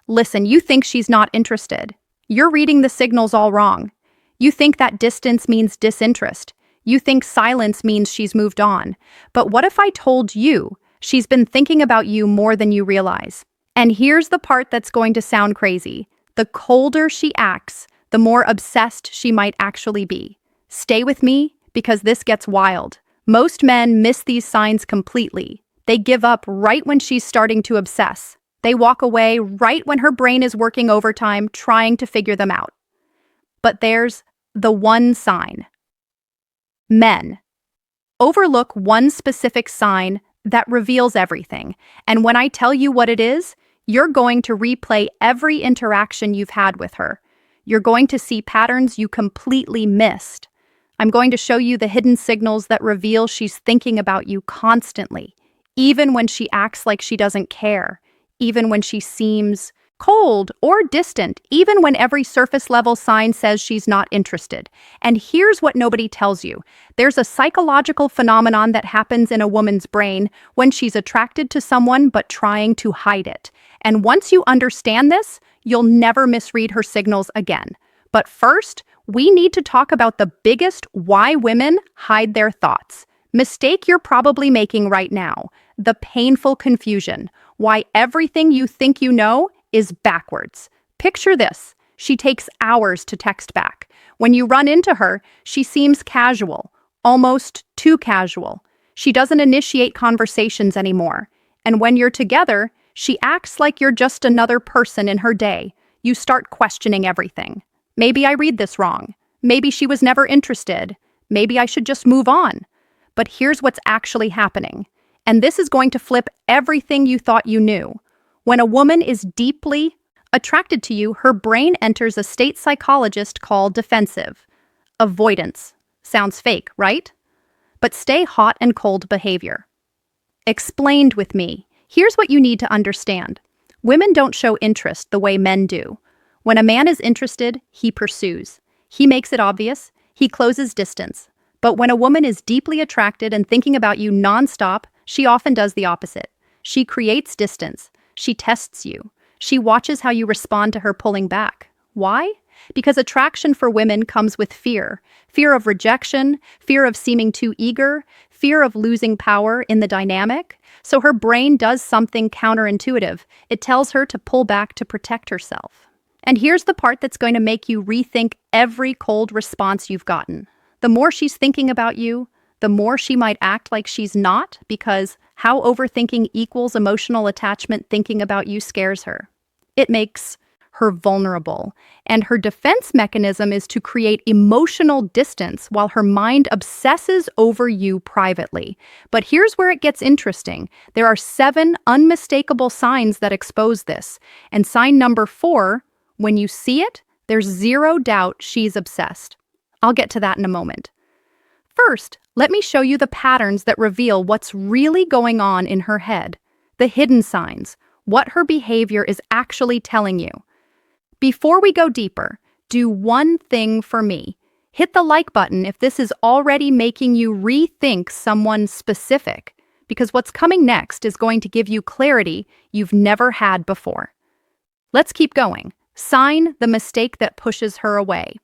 Listen, you think she's not interested. You're reading the signals all wrong. You think that distance means disinterest. You think silence means she's moved on. But what if I told you she's been thinking about you more than you realize? And here's the part that's going to sound crazy. The colder she acts, the more obsessed she might actually be. Stay with me, because this gets wild. Most men miss these signs completely. They give up right when she's starting to obsess. They walk away right when her brain is working overtime trying to figure them out. But there's the one sign. Men overlook one specific sign that reveals everything. And when I tell you what it is, you're going to replay every interaction you've had with her. You're going to see patterns you completely missed. I'm going to show you the hidden signals that reveal she's thinking about you constantly, even when she acts like she doesn't care, even when she seems cold or distant, even when every surface-level sign says she's not interested. And here's what nobody tells you. There's a psychological phenomenon that happens in a woman's brain when she's attracted to someone but trying to hide it. And once you understand this, you'll never misread her signals again. But first, we need to talk about the biggest why women hide their thoughts. Mistake you're probably making right now. The painful confusion. Why everything you think you know is backwards. Picture this. She takes hours to text back. When you run into her, she seems casual, almost too casual. She doesn't initiate conversations anymore. And when you're together, she acts like you're just another person in her day. You start questioning everything. Maybe I read this wrong. Maybe she was never interested. Maybe I should just move on. But here's what's actually happening. And this is going to flip everything you thought you knew. When a woman is deeply attracted to you, her brain enters a state psychologist called defensive. Avoidance. Sounds fake, right? But stay hot and cold behavior. Explained with me. Here's what you need to understand. Women don't show interest the way men do. When a man is interested, he pursues. He makes it obvious. He closes distance. But when a woman is deeply attracted and thinking about you nonstop, she often does the opposite. She creates distance. She tests you. She watches how you respond to her pulling back. Why? Because attraction for women comes with fear. Fear of rejection, fear of seeming too eager, fear of losing power in the dynamic. So her brain does something counterintuitive. It tells her to pull back to protect herself. And here's the part that's going to make you rethink every cold response you've gotten. The more she's thinking about you, the more she might act like she's not, because how overthinking equals emotional attachment thinking about you scares her. It makes her vulnerable, and her defense mechanism is to create emotional distance while her mind obsesses over you privately. But here's where it gets interesting. There are 7 unmistakable signs that expose this, and sign number 4, when you see it, there's zero doubt she's obsessed. I'll get to that in a moment. First, let me show you the patterns that reveal what's really going on in her head, the hidden signs, what her behavior is actually telling you. Before we go deeper, do one thing for me. Hit the like button if this is already making you rethink someone specific, because what's coming next is going to give you clarity you've never had before. Let's keep going. Sign the mistake that pushes her away.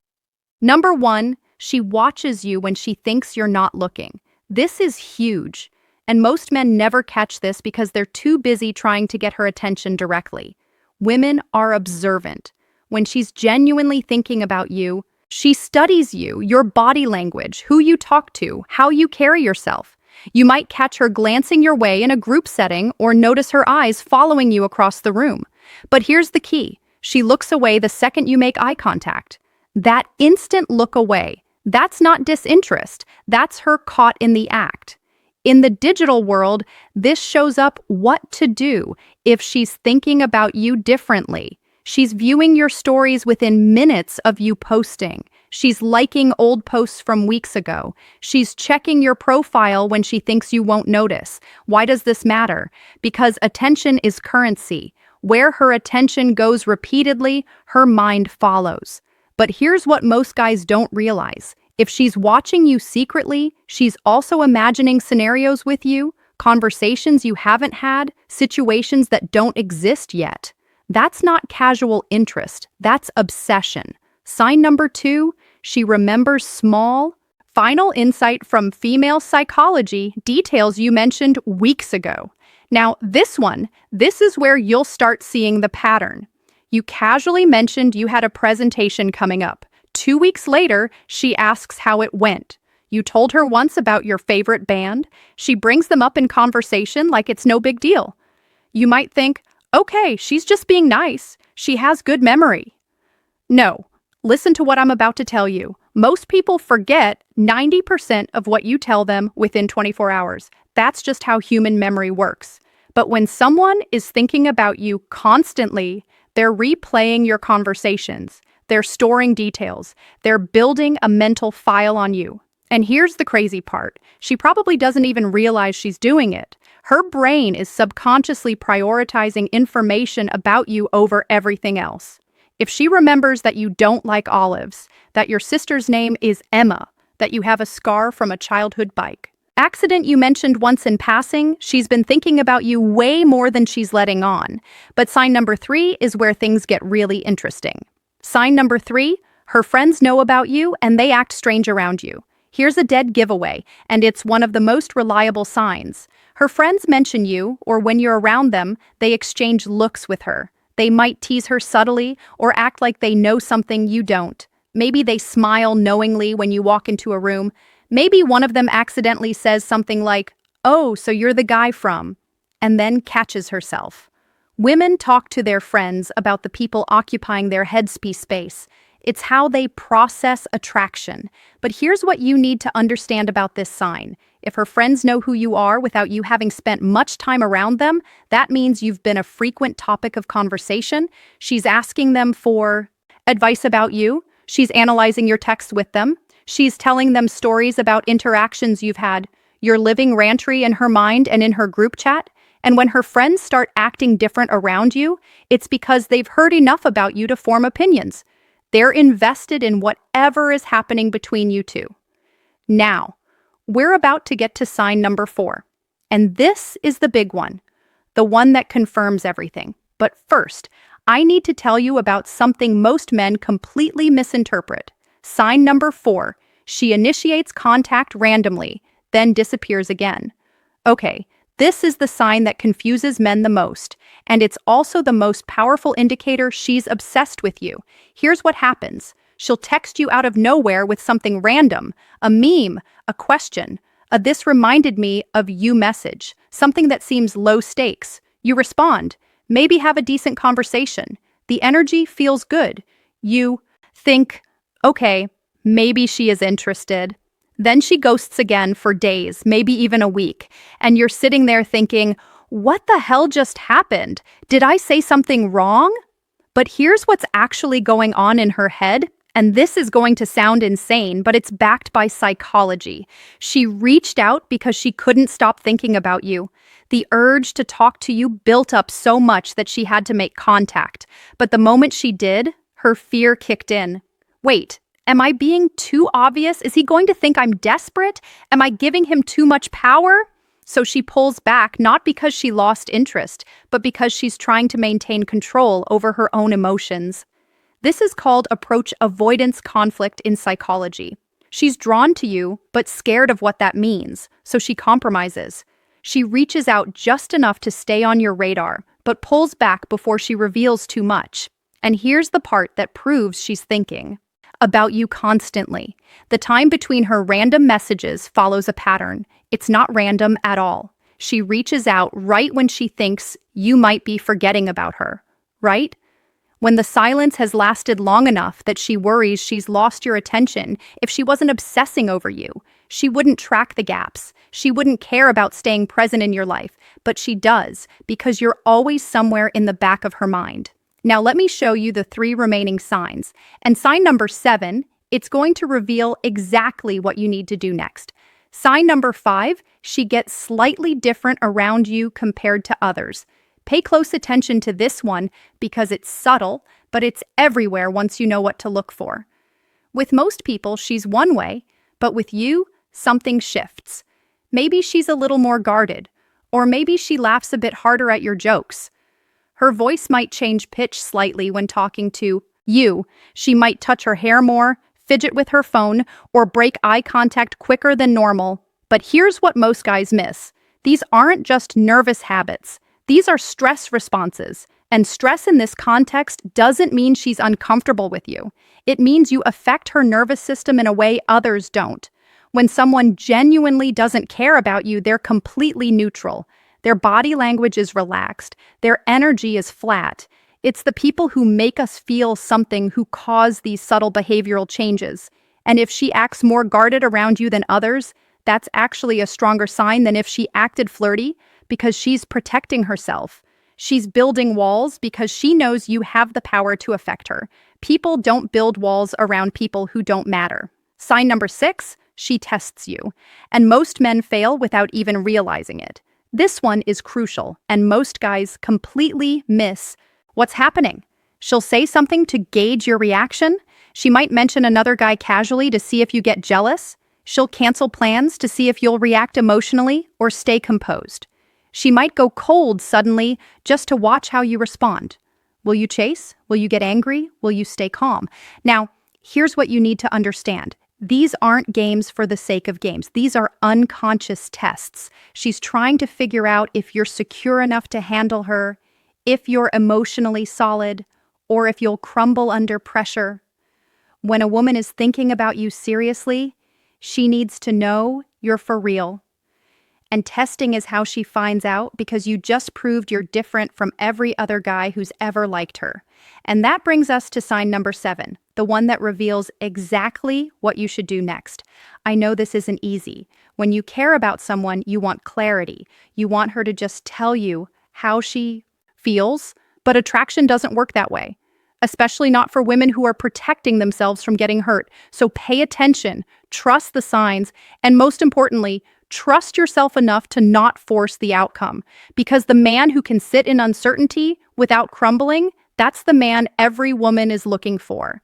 Number 1, she watches you when she thinks you're not looking. This is huge, and most men never catch this because they're too busy trying to get her attention directly. Women are observant. When she's genuinely thinking about you, she studies you, your body language, who you talk to, how you carry yourself. You might catch her glancing your way in a group setting or notice her eyes following you across the room. But here's the key. She looks away the second you make eye contact. That instant look away, that's not disinterest. That's her caught in the act. In the digital world, this shows up what to do if she's thinking about you differently. She's viewing your stories within minutes of you posting. She's liking old posts from weeks ago. She's checking your profile when she thinks you won't notice. Why does this matter? Because attention is currency. Where her attention goes repeatedly, her mind follows. But here's what most guys don't realize. If she's watching you secretly, she's also imagining scenarios with you, conversations you haven't had, situations that don't exist yet. That's not casual interest, that's obsession. Sign number 2, she remembers small. Final insight from female psychology, details you mentioned weeks ago. Now, this is where you'll start seeing the pattern. You casually mentioned you had a presentation coming up. 2 weeks later, she asks how it went. You told her once about your favorite band. She brings them up in conversation like it's no big deal. You might think, okay, she's just being nice. She has good memory. No, listen to what I'm about to tell you. Most people forget 90% of what you tell them within 24 hours. That's just how human memory works. But when someone is thinking about you constantly, they're replaying your conversations. They're storing details. They're building a mental file on you. And here's the crazy part. She probably doesn't even realize she's doing it. Her brain is subconsciously prioritizing information about you over everything else. If she remembers that you don't like olives, that your sister's name is Emma, that you have a scar from a childhood bike accident you mentioned once in passing, she's been thinking about you way more than she's letting on. But sign number 3 is where things get really interesting. Sign number 3, her friends know about you and they act strange around you. Here's a dead giveaway, and it's one of the most reliable signs. Her friends mention you, or when you're around them, they exchange looks with her. They might tease her subtly or act like they know something you don't. Maybe they smile knowingly when you walk into a room. Maybe one of them accidentally says something like, "Oh, so you're the guy from," and then catches herself. Women talk to their friends about the people occupying their headspace space. It's how they process attraction. But here's what you need to understand about this sign. If her friends know who you are without you having spent much time around them, that means you've been a frequent topic of conversation. She's asking them for advice about you. She's analyzing your texts with them. She's telling them stories about interactions you've had. You're living rantry in her mind and in her group chat. And when her friends start acting different around you, it's because they've heard enough about you to form opinions. They're invested in whatever is happening between you two. Now, we're about to get to sign number 4. And this is the big one, the one that confirms everything. But first, I need to tell you about something most men completely misinterpret. Sign number 4, she initiates contact randomly, then disappears again. Okay, this is the sign that confuses men the most, and it's also the most powerful indicator she's obsessed with you. Here's what happens. She'll text you out of nowhere with something random, a meme, a question, a "this reminded me of you" message, something that seems low stakes. You respond, maybe have a decent conversation. The energy feels good. You think, okay, maybe she is interested. Then she ghosts again for days, maybe even a week, and you're sitting there thinking, what the hell just happened? Did I say something wrong? But here's what's actually going on in her head, and this is going to sound insane, but it's backed by psychology. She reached out because she couldn't stop thinking about you. The urge to talk to you built up so much that she had to make contact. But the moment she did, her fear kicked in. Wait, am I being too obvious? Is he going to think I'm desperate? Am I giving him too much power? So she pulls back, not because she lost interest, but because she's trying to maintain control over her own emotions. This is called approach avoidance conflict in psychology. She's drawn to you, but scared of what that means, so she compromises. She reaches out just enough to stay on your radar, but pulls back before she reveals too much. And here's the part that proves she's thinking about you constantly. The time between her random messages follows a pattern. It's not random at all. She reaches out right when she thinks you might be forgetting about her, right? When the silence has lasted long enough that she worries she's lost your attention. If she wasn't obsessing over you, she wouldn't track the gaps. She wouldn't care about staying present in your life, but she does because you're always somewhere in the back of her mind. Now let me show you the 3 remaining signs. And sign number 7, it's going to reveal exactly what you need to do next. Sign number 5, she gets slightly different around you compared to others. Pay close attention to this one because it's subtle, but it's everywhere once you know what to look for. With most people, she's one way, but with you, something shifts. Maybe she's a little more guarded, or maybe she laughs a bit harder at your jokes. Her voice might change pitch slightly when talking to you. She might touch her hair more, fidget with her phone, or break eye contact quicker than normal. But here's what most guys miss. These aren't just nervous habits. These are stress responses. And stress in this context doesn't mean she's uncomfortable with you. It means you affect her nervous system in a way others don't. When someone genuinely doesn't care about you, they're completely neutral. Their body language is relaxed. Their energy is flat. It's the people who make us feel something who cause these subtle behavioral changes. And if she acts more guarded around you than others, that's actually a stronger sign than if she acted flirty, because she's protecting herself. She's building walls because she knows you have the power to affect her. People don't build walls around people who don't matter. Sign number 6, she tests you. And most men fail without even realizing it. This one is crucial, and most guys completely miss what's happening. She'll say something to gauge your reaction. She might mention another guy casually to see if you get jealous. She'll cancel plans to see if you'll react emotionally or stay composed. She might go cold suddenly just to watch how you respond. Will you chase? Will you get angry? Will you stay calm? Now, here's what you need to understand. These aren't games for the sake of games. These are unconscious tests. She's trying to figure out if you're secure enough to handle her, if you're emotionally solid, or if you'll crumble under pressure. When a woman is thinking about you seriously, she needs to know you're for real. And testing is how she finds out, because you just proved you're different from every other guy who's ever liked her. And that brings us to sign number 7, the one that reveals exactly what you should do next. I know this isn't easy. When you care about someone, you want clarity. You want her to just tell you how she feels, but attraction doesn't work that way, especially not for women who are protecting themselves from getting hurt. So pay attention, trust the signs, and most importantly, trust yourself enough to not force the outcome. Because the man who can sit in uncertainty without crumbling, that's the man every woman is looking for.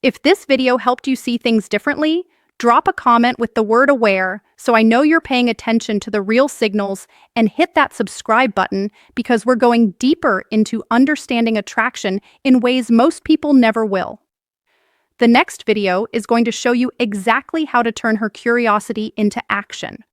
If this video helped you see things differently, drop a comment with the word aware so I know you're paying attention to the real signals, and hit that subscribe button, because we're going deeper into understanding attraction in ways most people never will. The next video is going to show you exactly how to turn her curiosity into action.